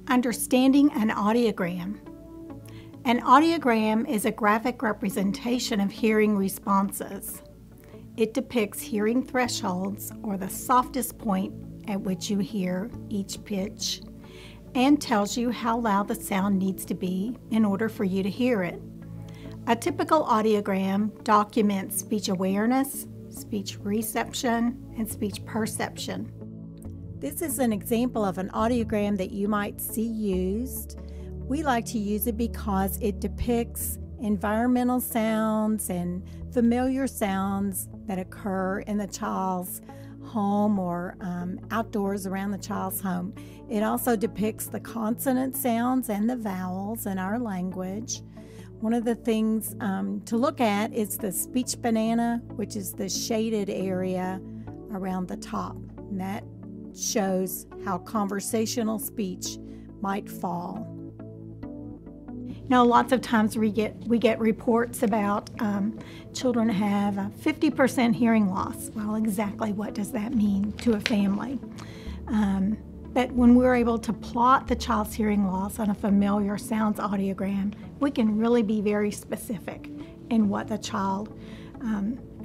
Understanding an audiogram. An audiogram is a graphic representation of hearing responses. It depicts hearing thresholds, or the softest point at which you hear each pitch, and tells you how loud the sound needs to be in order for you to hear it. A typical audiogram documents speech awareness, speech reception, and speech perception. This is an example of an audiogram that you might see used. We like to use it because it depicts environmental sounds and familiar sounds that occur in the child's home or outdoors around the child's home. It also depicts the consonant sounds and the vowels in our language. One of the things to look at is the speech banana, which is the shaded area around the top. And that shows how conversational speech might fall. Now, lots of times we get reports about children have a 50% hearing loss. Well, exactly what does that mean to a family? But when we're able to plot the child's hearing loss on a familiar sounds audiogram, we can really be very specific in what the child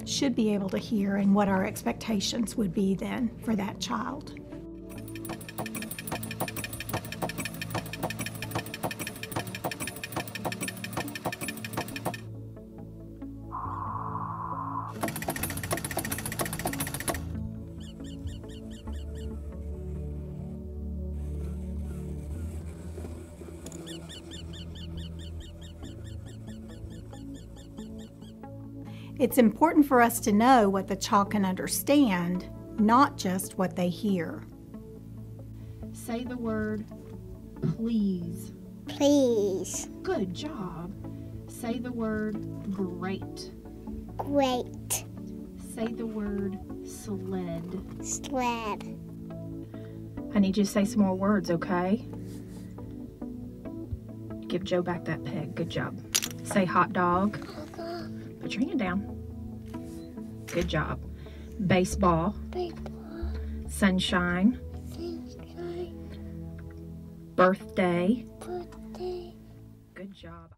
should be able to hear and what our expectations would be then for that child. It's important for us to know what the child can understand, not just what they hear. Say the word please. Please. Good job. Say the word great. Great. Say the word sled. Sled. I need you to say some more words, okay? Give Joe back that peg. Good job. Say hot dog. Put your hand down. Good job. Baseball. Baseball. Sunshine. Sunshine. Birthday. Birthday. Good job.